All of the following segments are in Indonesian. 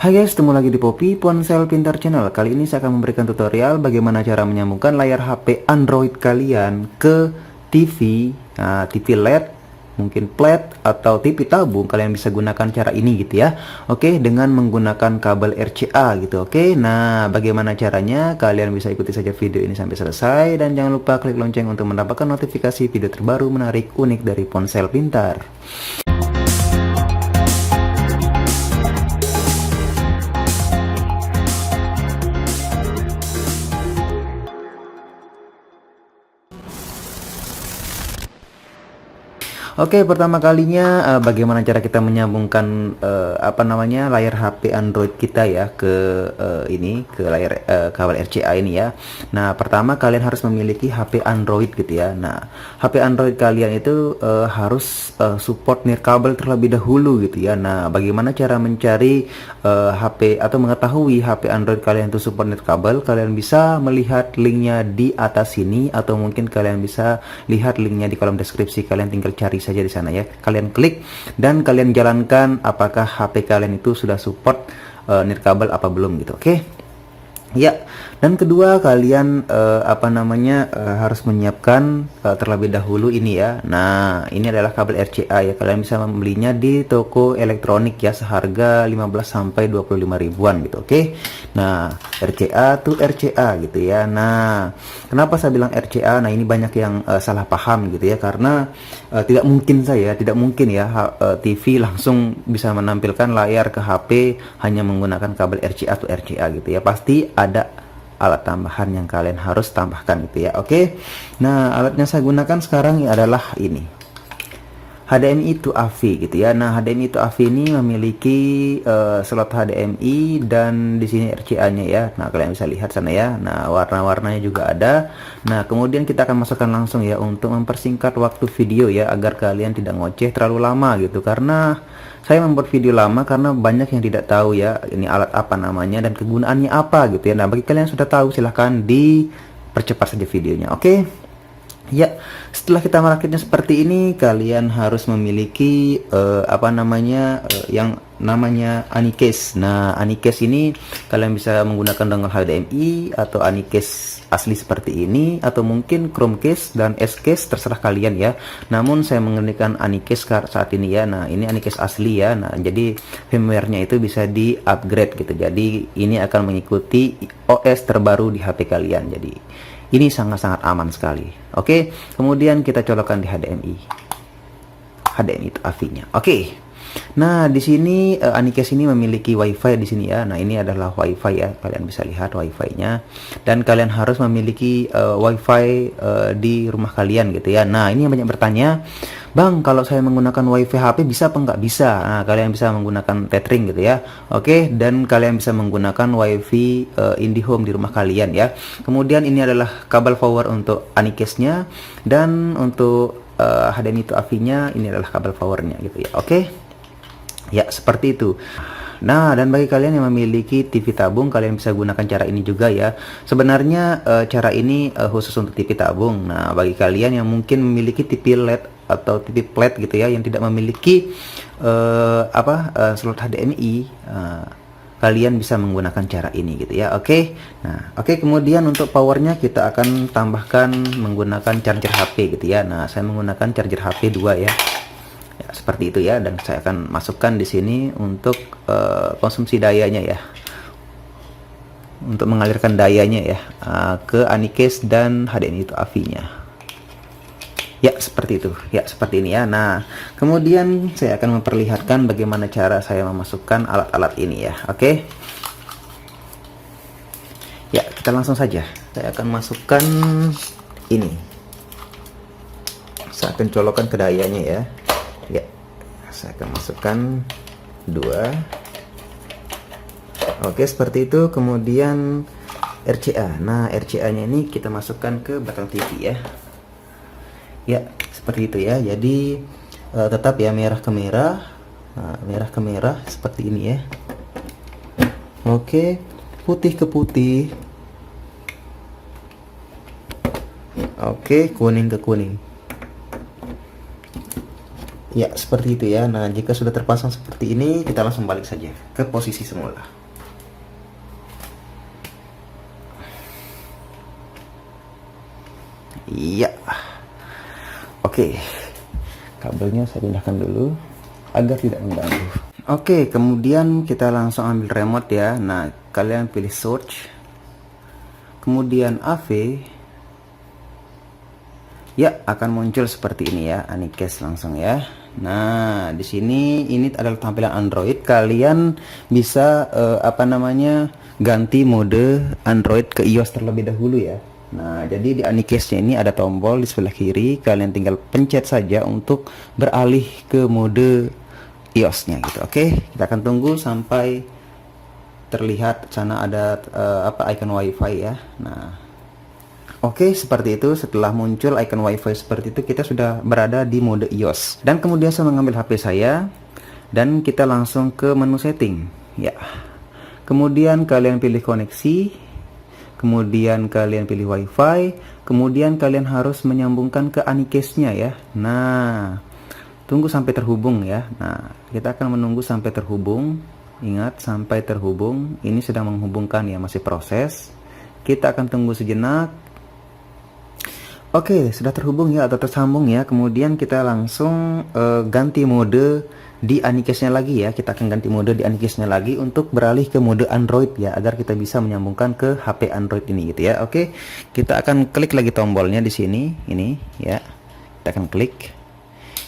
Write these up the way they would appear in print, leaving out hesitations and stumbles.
Hai guys, ketemu lagi di Poppy Ponsel Pintar Channel. Kali ini saya akan memberikan tutorial bagaimana cara menyambungkan layar HP Android kalian ke TV, TV LED, mungkin flat atau TV tabung. Kalian bisa gunakan cara ini gitu ya. Oke, dengan menggunakan kabel RCA gitu. Oke, nah bagaimana caranya? Kalian bisa ikuti saja video ini sampai selesai dan jangan lupa klik lonceng untuk mendapatkan notifikasi video terbaru menarik unik dari Ponsel Pintar. Oke, pertama kalinya bagaimana cara kita menyambungkan layar HP Android kita ya ke ke layar kabel RCA ini ya. Nah, pertama kalian harus memiliki HP Android gitu ya. Nah, HP Android kalian itu harus support nirkabel terlebih dahulu gitu ya. Nah, bagaimana cara mencari HP atau mengetahui HP Android kalian itu support nirkabel? Kalian bisa melihat linknya di atas sini atau mungkin kalian bisa lihat linknya di kolom deskripsi. Kalian tinggal cari saja di sana ya. Kalian klik dan kalian jalankan apakah HP kalian itu sudah support nirkabel apa belum gitu. Oke. Ya, dan kedua kalian harus menyiapkan terlebih dahulu ini ya. Nah, ini adalah kabel RCA ya. Kalian bisa membelinya di toko elektronik ya seharga 15 sampai 25 ribuan gitu. Oke. Nah, RCA tuh RCA gitu ya. Nah, kenapa saya bilang RCA? Nah, ini banyak yang salah paham gitu ya, karena tidak mungkin ya TV langsung bisa menampilkan layar ke HP hanya menggunakan kabel RCA atau RCA gitu ya. Pasti ada alat tambahan yang kalian harus tambahkan gitu ya. Oke. Nah, alatnya saya gunakan sekarang adalah ini. HDMI to AV gitu ya. Nah, HDMI to AV ini memiliki slot HDMI dan di sini RCA-nya ya. Nah, kalian bisa lihat sana ya. Nah, warna-warnanya juga ada. Nah, kemudian kita akan masukkan langsung ya untuk mempersingkat waktu video ya, agar kalian tidak ngoceh terlalu lama gitu. Karena saya membuat video lama karena banyak yang tidak tahu ya ini alat apa namanya dan kegunaannya apa gitu ya. Nah, bagi kalian yang sudah tahu silahkan dipercepat saja videonya. Oke. Ya, setelah kita merakitnya seperti ini, kalian harus memiliki yang namanya Anycase. Nah, Anycase ini kalian bisa menggunakan dongle HDMI atau Anycase asli seperti ini, atau mungkin Chromecase dan S-case, terserah kalian ya. Namun saya menggunakan Anycase saat ini ya. Nah, ini Anycase asli ya. Nah, jadi firmware-nya itu bisa di-upgrade gitu. Jadi ini akan mengikuti OS terbaru di HP kalian. Jadi ini sangat-sangat aman sekali. Oke, kemudian kita colokkan di HDMI itu AV-nya. Oke. Nah, di sini Anycase ini memiliki WiFi di sini ya. Nah, ini adalah WiFi ya. Kalian bisa lihat WiFi-nya. Dan kalian harus memiliki WiFi di rumah kalian gitu ya. Nah, ini yang banyak bertanya, Bang, kalau saya menggunakan WiFi HP bisa apa nggak? Bisa. Nah, kalian bisa menggunakan tethering gitu ya. Oke, dan kalian bisa menggunakan WiFi IndiHome di rumah kalian ya. Kemudian ini adalah kabel power untuk Anycase-nya, dan untuk HDMI to AV-nya ini adalah kabel powernya gitu ya. Oke. Ya, seperti itu. Nah, dan bagi kalian yang memiliki TV tabung, kalian bisa gunakan cara ini juga ya. Sebenarnya cara ini khusus untuk TV tabung. Nah, bagi kalian yang mungkin memiliki TV LED atau TV flat gitu ya, yang tidak memiliki slot HDMI, kalian bisa menggunakan cara ini gitu ya. Oke. Nah, oke, kemudian untuk powernya kita akan tambahkan menggunakan charger HP gitu ya. Nah, saya menggunakan charger HP 2 ya. Ya, seperti itu ya, dan saya akan masukkan di sini untuk konsumsi dayanya ya, untuk mengalirkan dayanya ya ke Anycase dan HDMI itu AV-nya. Ya, seperti itu ya, seperti ini ya. Nah, kemudian saya akan memperlihatkan bagaimana cara saya memasukkan alat-alat ini ya. Oke. Ya, kita langsung saja. Saya akan masukkan ini. Saya akan colokkan ke dayanya ya. Ya, saya akan masukkan 2. Oke, seperti itu. Kemudian RCA. Nah, RCA-nya ini kita masukkan ke belakang TV ya. Ya, seperti itu ya. Jadi tetap ya merah ke merah. Nah, merah ke merah seperti ini ya. Oke, putih ke putih. Oke, kuning ke kuning. Ya, seperti itu ya. Nah, jika sudah terpasang seperti ini, kita langsung balik saja ke posisi semula. Iya. Oke. Kabelnya saya pindahkan dulu agar tidak mengganggu. Oke, kemudian kita langsung ambil remote ya. Nah, kalian pilih search. Kemudian AV. Ya, akan muncul seperti ini ya, Anycast langsung ya. Nah, di sini ini adalah tampilan Android. Kalian bisa ganti mode Android ke iOS terlebih dahulu ya. Nah, jadi di Anycast-nya ini ada tombol di sebelah kiri. Kalian tinggal pencet saja untuk beralih ke mode iOS-nya gitu. Oke, kita akan tunggu sampai terlihat sana ada icon WiFi ya. Nah, oke, seperti itu. Setelah muncul icon WiFi seperti itu, kita sudah berada di mode iOS. Dan kemudian saya mengambil HP saya dan kita langsung ke menu setting. Ya. Kemudian kalian pilih koneksi. Kemudian kalian pilih WiFi. Kemudian kalian harus menyambungkan ke Anycast-nya ya. Nah, tunggu sampai terhubung ya. Nah, kita akan menunggu sampai terhubung. Ingat, sampai terhubung. Ini sedang menghubungkan ya, masih proses. Kita akan tunggu sejenak. Oke, sudah terhubung ya atau tersambung ya. Kemudian kita langsung ganti mode di Anycast-nya lagi ya. Kita akan ganti mode di Anycast-nya lagi untuk beralih ke mode Android ya, agar kita bisa menyambungkan ke HP Android ini gitu ya. Oke, kita akan klik lagi tombolnya di sini, ini ya. Kita akan klik.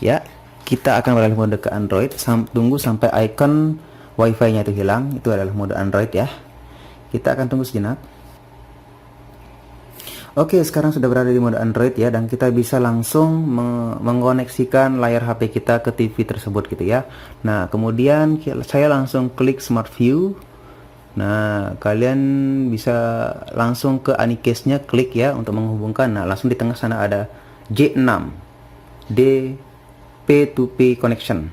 Ya, kita akan beralih mode ke Android. Tunggu sampai icon WiFi-nya itu hilang. Itu adalah mode Android ya. Kita akan tunggu sejenak. Oke, sekarang sudah berada di mode Android ya, dan kita bisa langsung mengoneksikan layar HP kita ke TV tersebut gitu ya. Nah, kemudian saya langsung klik Smart View. Nah, kalian bisa langsung ke Anycast-nya, klik ya untuk menghubungkan. Nah, langsung di tengah sana ada J6 D P2P connection.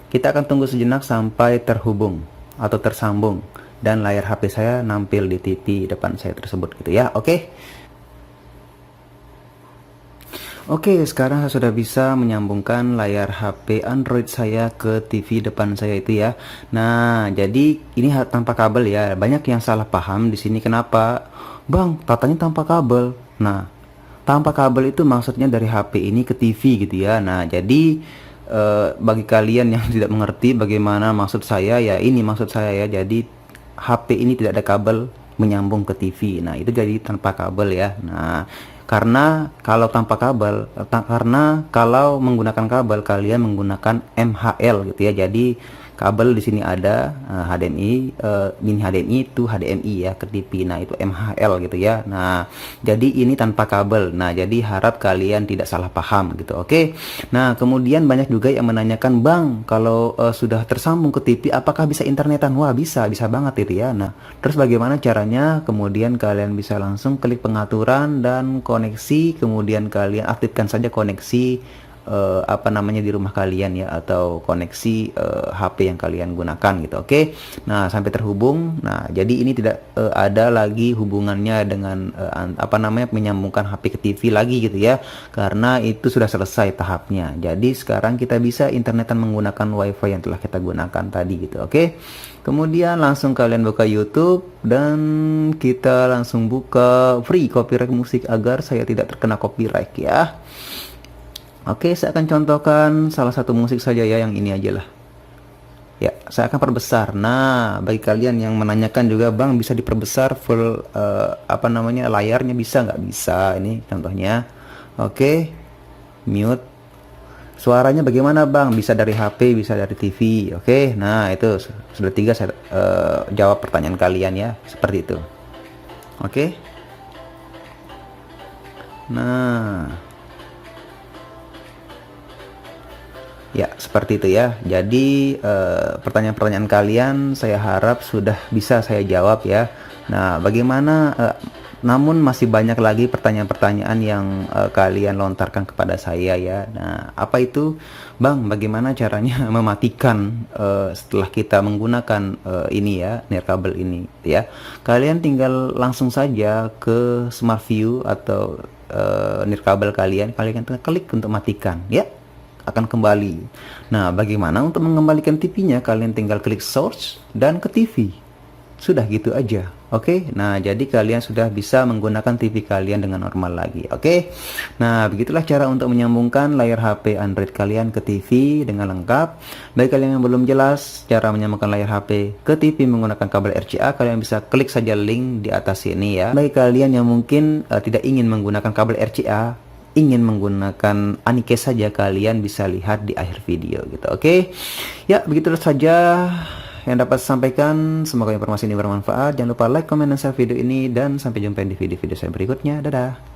Kita akan tunggu sejenak sampai terhubung atau tersambung dan layar HP saya nampil di TV depan saya tersebut gitu ya. Oke, sekarang saya sudah bisa menyambungkan layar HP Android saya ke TV depan saya itu ya. Nah, jadi ini tanpa kabel ya. Banyak yang salah paham di sini. Kenapa? Bang, tatanya tanpa kabel. Nah, tanpa kabel itu maksudnya dari HP ini ke TV gitu ya. Nah, jadi bagi kalian yang tidak mengerti bagaimana maksud saya ya, ini maksud saya ya. Jadi HP ini tidak ada kabel menyambung ke TV. Nah, itu jadi tanpa kabel ya. Nah, karena kalau menggunakan kabel kalian menggunakan MHL gitu ya. Jadi kabel di sini ada HDMI, mini HDMI itu HDMI ya ke TV. Nah, itu MHL gitu ya. Nah, jadi ini tanpa kabel. Nah, jadi harap kalian tidak salah paham gitu. Oke. Nah, kemudian banyak juga yang menanyakan, "Bang, kalau sudah tersambung ke TV apakah bisa internetan?" Wah, bisa banget itu ya. Nah, terus bagaimana caranya? Kemudian kalian bisa langsung klik pengaturan dan koneksi, kemudian kalian aktifkan saja koneksi di rumah kalian ya, atau koneksi HP yang kalian gunakan gitu. Oke. Nah, sampai terhubung. Nah, jadi ini tidak ada lagi hubungannya dengan menyambungkan HP ke TV lagi gitu ya, karena itu sudah selesai tahapnya. Jadi sekarang kita bisa internetan menggunakan WiFi yang telah kita gunakan tadi gitu. Oke. Kemudian langsung kalian buka YouTube dan kita langsung buka free copyright musik agar saya tidak terkena copyright ya. Oke, saya akan contohkan salah satu musik saja ya, yang ini aja lah. Ya, saya akan perbesar. Nah, bagi kalian yang menanyakan juga, "Bang, bisa diperbesar full layarnya bisa nggak?" Bisa. Ini contohnya. Oke, mute. Suaranya bagaimana, Bang? Bisa dari HP, bisa dari TV. Oke, nah itu sudah 3 saya jawab pertanyaan kalian ya, seperti itu. Oke. Nah, ya, seperti itu ya. Jadi pertanyaan-pertanyaan kalian saya harap sudah bisa saya jawab ya. Nah, bagaimana namun masih banyak lagi pertanyaan-pertanyaan yang kalian lontarkan kepada saya ya. Nah, apa itu? "Bang, bagaimana caranya mematikan setelah kita menggunakan ini ya, nirkabel ini ya?" Kalian tinggal langsung saja ke Smart View atau nirkabel kalian klik untuk matikan ya. akan kembali. Nah, bagaimana untuk mengembalikan TV-nya? Kalian tinggal klik source dan ke TV. Sudah gitu aja. Oke. Nah, jadi kalian sudah bisa menggunakan TV kalian dengan normal lagi. Oke. Nah, begitulah cara untuk menyambungkan layar HP Android kalian ke TV dengan lengkap. Bagi kalian yang belum jelas cara menyambungkan layar HP ke TV menggunakan kabel RCA, kalian bisa klik saja link di atas sini ya. Bagi kalian yang mungkin tidak ingin menggunakan kabel RCA, ingin menggunakan Anycast saja, kalian bisa lihat di akhir video gitu. Oke. Ya, begitulah saja yang dapat saya sampaikan. Semoga informasi ini bermanfaat. Jangan lupa like, comment, dan share video ini, dan sampai jumpa di video-video saya berikutnya. Dadah.